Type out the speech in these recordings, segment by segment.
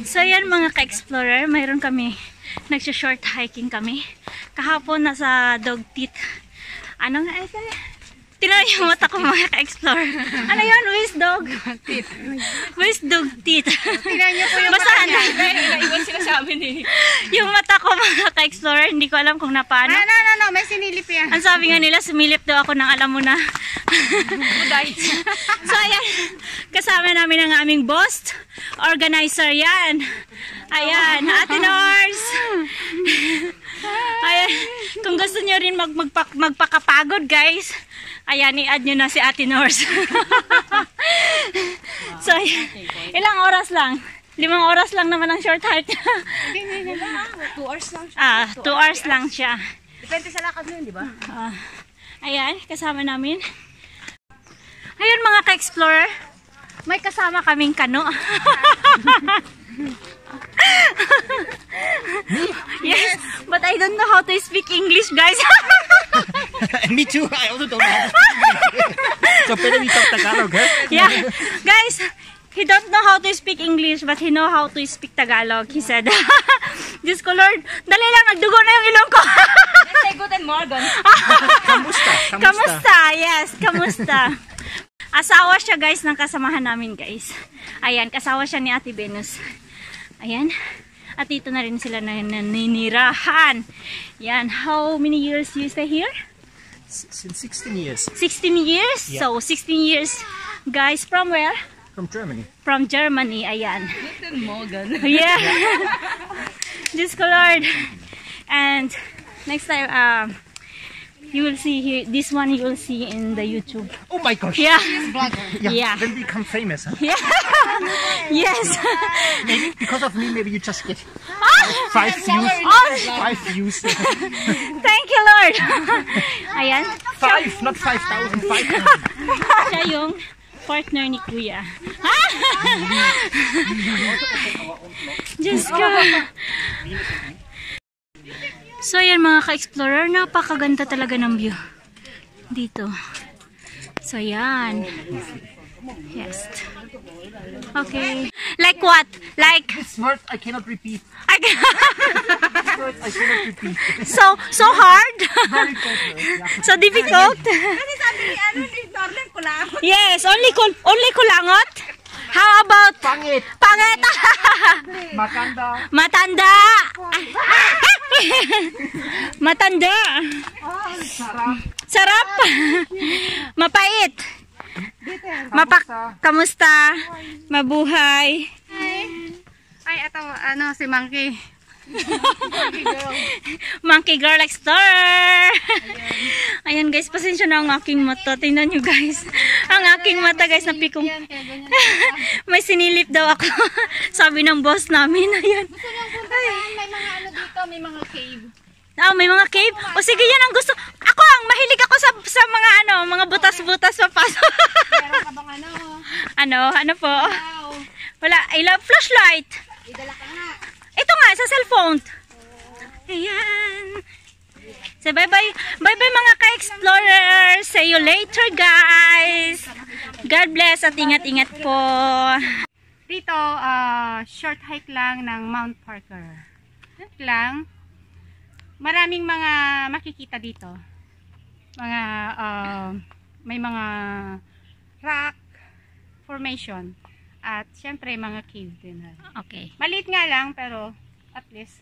So yan mga ka-explorer, mayroon kami, nagsha-short hiking kami. Kahapon nasa dog teeth. Ano nga ito? Tinan yung mata ko mga ka-explorer. Ano yun? Where's dog? Teeth. Where's dog teeth? Tinan nyo po yung mata niya. Naiwan sila sa amin eh. Yung mata ko mga ka-explorer, hindi ko alam kung napaano. No, may sinilip yan. Ang sabi nga nila, sumilip daw ako ng alam mo na. So ayan, kasama namin ang aming boss, organizer yan. Ayan, Ate Nors. Ayan, kung gusto nyo rin magpakapagod guys, ayan, i-add nyo na si Ate Nors. So, ilang oras lang? 5 oras lang naman ang short hike. 2 hours lang siya. 2 hours lang siya. Depende sa lakad nun, di ba? Ayan, kasama namin. Ayun mga ka-explorer, may kasama kaming kano. Yes, but I don't know how to speak English, guys. Me too. I also don't know how to speak English. So better we talk Tagalog, huh? Yeah, guys, he don't know how to speak English, but he know how to speak Tagalog. He said, Diyos ko Lord, dali lang, nagdugo na yung ilong ko. Let's say guten morgen. Kamusta? Kamusta? Yes, kamusta? Asawa siya guys ng kasamahan namin guys. Ayan, kasawa siya ni Ate Venus. Ayan. At dito na rin sila naninirahan. Yan. How many years you stay here? Since 16 years. 16 years? Yeah. So, 16 years. Guys, from where? From Germany. From Germany. Ayan. Guten morgen. Yeah. Diyos ko Lord. And next time, you will see here, this one you will see in the YouTube. Oh my gosh. Yeah. Yeah. Then we become famous, huh? Yeah. Yes. Maybe because of me, maybe you just get 5 views. 5 views. Thank you, Lord. Ayan. 5, not 5,000. 5,000. Siya yung partner ni Kuya. Diyos ko. So ayan mga ka-explorer, napakaganda talaga ng view dito. So ayan. Yes. Okay. Like what? Like This word I cannot repeat. I Words I cannot repeat. so hard? Very difficult. So difficult? Kasi sabi ni Darlene kulangot. Yes, only kulangot. How about Pangit. pangit? Makanda. Matanda. Matanda. Sarap. Sarap. Mapait. Kamusta? Mabuhay. Ay, ito, si Monkey. Monkey Girl Explorer. Ayan guys, pasensya na ang aking mata. Tingnan nyo guys. Ang aking mata guys, napikong. May sinilip daw ako. Sabi ng boss namin. Ayan. May mga ano dito, may mga cave. May mga cave. O sige, yan ang gusto. Ako ang mahilig ako sa mga mga butas-butas papasok. Meron ka bang Ano po? Wow. Wala, I love flashlight. Idala ka nga. Ito nga, sa cellphone. Ayan. So, bye-bye. Bye-bye mga ka-explorer. See you later, guys. God bless at ingat-ingat po. Dito, short hike lang ng Mount Parker. Lang. Maraming mga makikita dito. Mga, may mga rock formation. At syempre, mga cave din. Okay. Maliit nga lang, pero at least,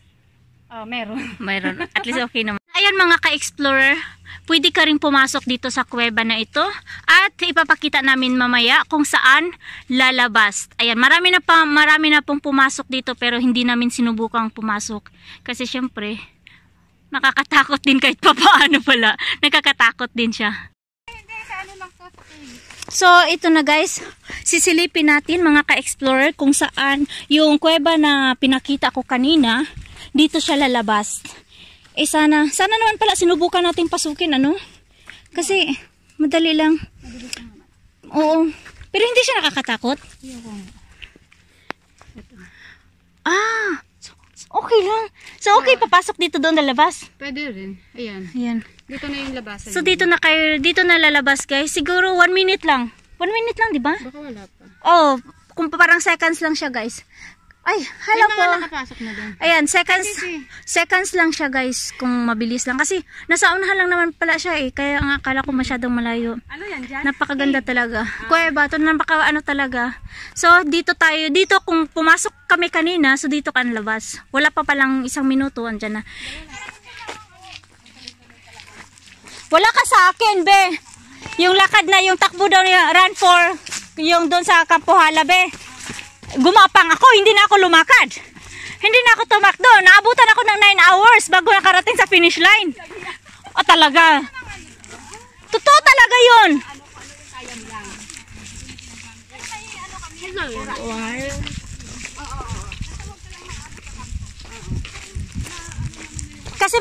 meron. Mayroon. At least okay naman. Ayan mga ka-explorer, pwede ka rin pumasok dito sa kuweba na ito at ipapakita namin mamaya kung saan lalabas. Ayan, marami na pong pumasok dito pero hindi namin sinubukang pumasok kasi syempre nakakatakot din kahit papaano pala. Nakakatakot din siya. So, ito na guys, sisilipin natin mga ka-explorer kung saan yung kuweba na pinakita ko kanina, dito siya lalabas. Eh sana naman pala sinubukan natin pasukin, ano? Kasi, madali lang. Oo. Pero hindi siya nakakatakot. Okay lang. So, okay, papasok dito doon lalabas. Pwede rin. Ayan. Ayan. Dito na yung labasan. So, dito na lalabas guys. Siguro 1 minute lang. 1 minute lang, di ba? Baka wala pa. Oh, kung parang seconds lang siya guys. Ay, hello po. Nakapasok na doon. Ayan, seconds lang siya guys, kung mabilis lang. Kasi nasa unahan lang naman pala siya eh. Kaya nga akala ko masyadong malayo. Ano yan dyan? Napakaganda talaga. Kuweba, ito napaka ano talaga. So, dito tayo. Dito kung pumasok kami kanina, so dito ka labas. Wala pa palang 1 minuto, andyan na. Wala ka sa akin, be. Yung lakad na, yung takbo daw niya, run for, yung doon sa Kampuhala, be. Gumapang ako, hindi na ako lumakad. Hindi na ako tumakbo. Naabutan ako ng 9 hours bago nakarating sa finish line. O talaga. Totoo talaga yun. Kasi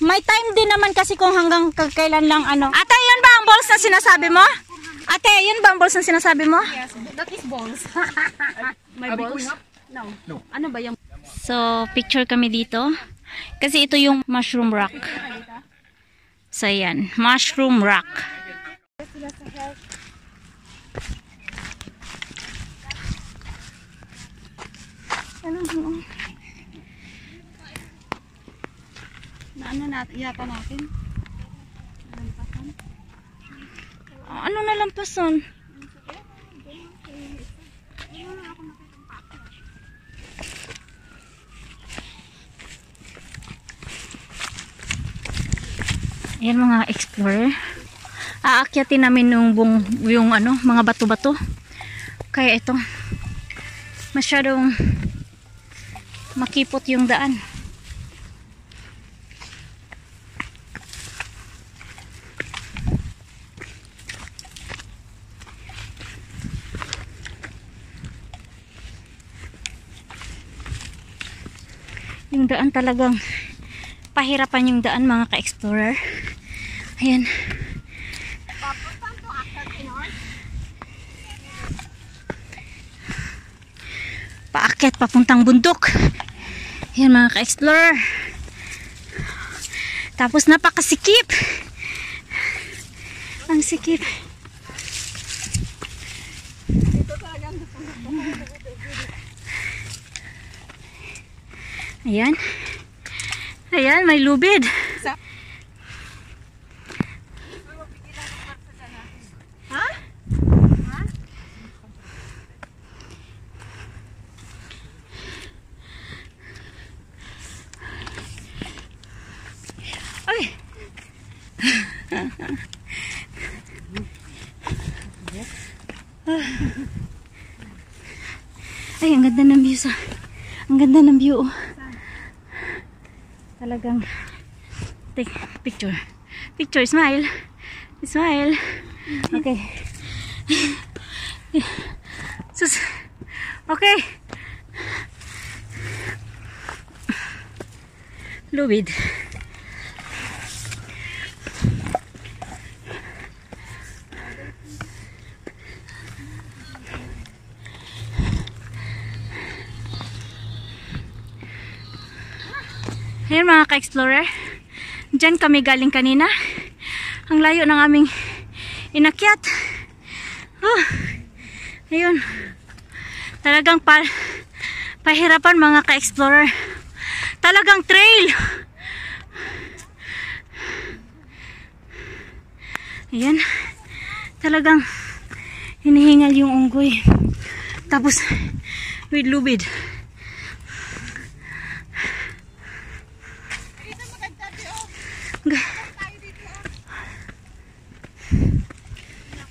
may time din naman kasi kung hanggang kailan lang ano. Ate, yun ba ang balls na sinasabi mo? Ate, yun ba ang balls na sinasabi mo? Yes, that is balls. May balls? No. Ano ba yung... So, picture kami dito. Kasi ito yung mushroom rock. So, yan. Mushroom rock. Ano natin? Yata natin? Ano na lampasan? Ayan mga explorer. Aakyatin namin yung ano, mga bato-bato. Kaya ito, masyadong makipot yung daan. Yung daan talagang pahirapan yung daan mga ka-explorer. Ayan. Paakyat papuntang bundok. Ayan mga ka-explorer. Tapos napakasikip. Ang sikip. Ayan. Ayan, may lubid. Ha? Ay. Ay, ang ganda ng view sa. Ang ganda ng view. Talagang take picture. Picture, smile. Smile. Okay. Sus. Okay. Lubid. Ayan mga ka-explorer, dyan kami galing kanina. Ang layo ng aming inakyat. Ayun. Talagang pahirapan mga ka-explorer. Talagang trail. Ayan. Talagang hinihingal yung unggoy. Tapos with lubid.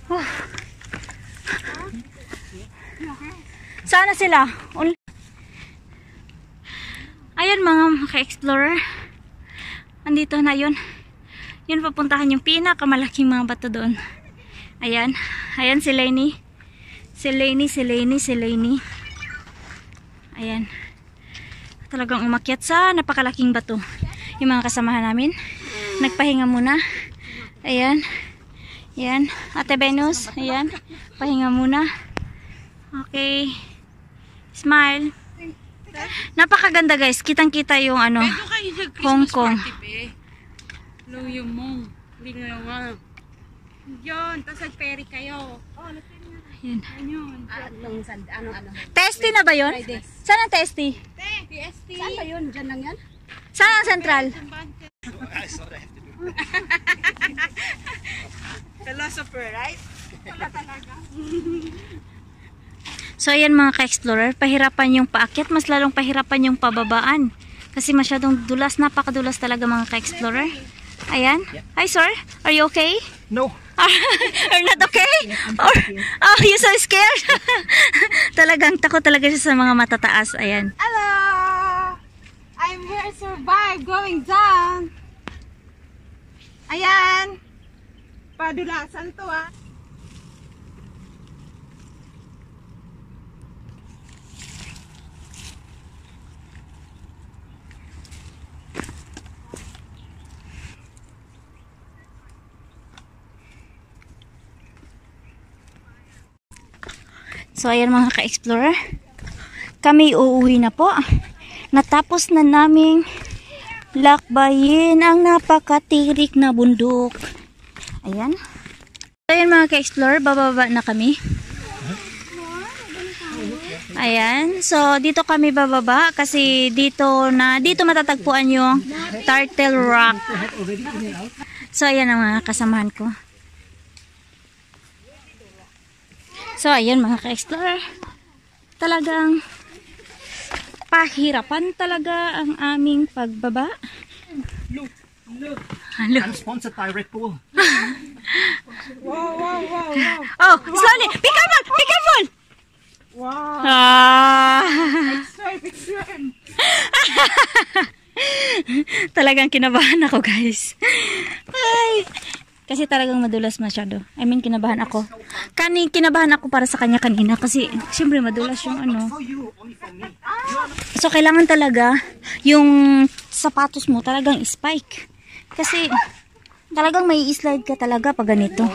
Oh. Sana sila. Ayan mga ka-explorer. Andito na yun. Yun papuntahan yung pinakamalaking mga bato doon. Ayan. Ayan si Lainey. Si Lainey. Ayan. Talagang umakyat sa napakalaking bato. Yung mga kasamahan namin. Nagpahinga muna. Ayan. Ayan. Ate Venus. Ayan. Pahinga muna. Okay. Smile. Napakaganda guys. Kitang-kita yung ano. Hong Kong. Yung mong. Hindi nga. Yun. Tapos nag-ferry kayo. Yan. Ano? Testy na ba yun? Saan ang testy? Saan ba yun? Diyan lang yan? Saan ang central? Philosopher, right? So ayan mga ka-explorer, pahirapan yung paakyat, mas lalong pahirapan yung pababaan. Kasi masyadong dulas, napakadulas talaga mga ka-explorer. Ayan. Hi sir, are you okay? No. Are not okay? Or, oh, you so scared? Talagang takot talaga siya sa mga matataas. Ayan. Hello! I'm here to survive going down. Ayan. Padulasan to ah. So ayan mga ka-explorer, kami uuwi na po. Natapos na naming lakbayin ang napakatirik na bundok. Ayan. So ayan mga ka-explorer, bababa na kami. Ayan. So dito kami bababa kasi dito matatagpuan yung Turtle Rock. So ayan ang mga kasamahan ko. So, ayan mga ka-explorer, talagang pahirapan talaga ang aming pagbaba. Look. Hello. I'm sponsored by Red Bull. Wow. Oh, slowly! Be careful! Be careful! Wow. Picture. Talagang kinabahan ako guys. Ay, kasi talagang madulas masyado. I mean, kinabahan ako. Kinabahan ako para sa kanya kanina kasi syempre madulas yung ano. So kailangan talaga yung sapatos mo talagang spike. Kasi talagang may slide ka talaga pag ganito.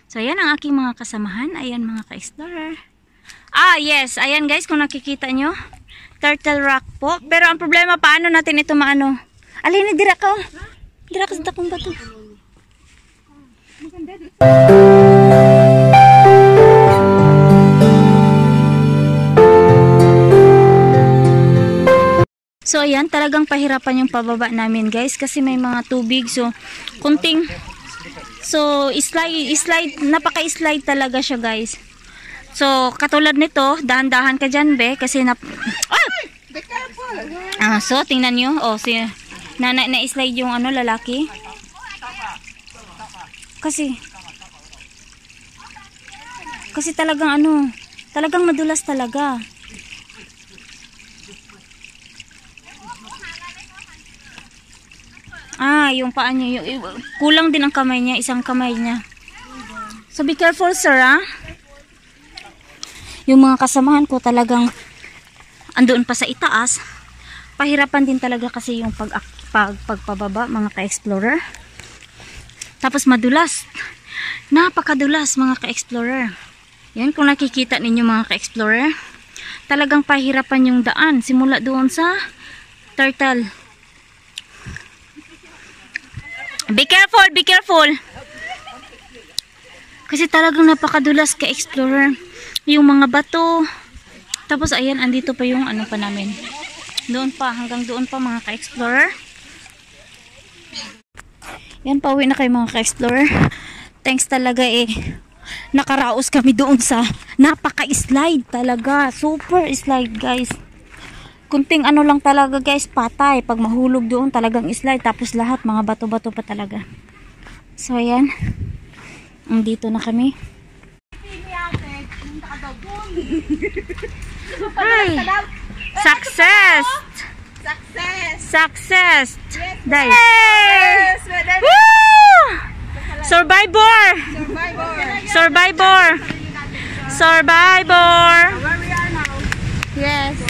So ayan ang aking mga kasamahan. Ayan mga ka-explorer. Ah yes, ayan guys kung nakikita nyo. Turtle Rock po. Pero ang problema, paano natin ito maano? Alin, dira ka. Dira ka sa takong bato. So, ayan, talagang pahirapan yung pababa namin, guys. Kasi may mga tubig. So, kunting. So, slide, napaka-slide talaga siya, guys. So, katulad nito, dahan-dahan ka dyan, be. Kasi so, tingnan nyo. Oh, si na-slide yung ano, lalaki. Kasi talagang ano, talagang madulas talaga. Yung paa niya, kulang din ang kamay niya, isang kamay niya. So, be careful, sir, ha? Yung mga kasamahan ko talagang andoon pa sa itaas. Pahirapan din talaga kasi yung pagpababa mga ka-explorer. Tapos madulas. Napakadulas mga ka-explorer. Yan kung nakikita ninyo mga ka-explorer. Talagang pahirapan yung daan. Simula doon sa turtle. Be careful! Be careful! Kasi talagang napakadulas ka-explorer. Yung mga bato. Tapos ayan, andito pa yung ano pa namin. Doon pa, hanggang doon pa mga ka-explorer. Yan, pauwi na kayo mga ka-explorer. Thanks talaga nakaraos kami doon sa napaka-slide talaga. Super slide guys. Kunting ano lang talaga guys, patay. Pag mahulog doon talagang slide. Tapos lahat mga bato-bato pa talaga. So ayan. Andito na kami. Hi! Success! Success! Yes! Woo! Survivor! Survivor! Where we are now. Yes.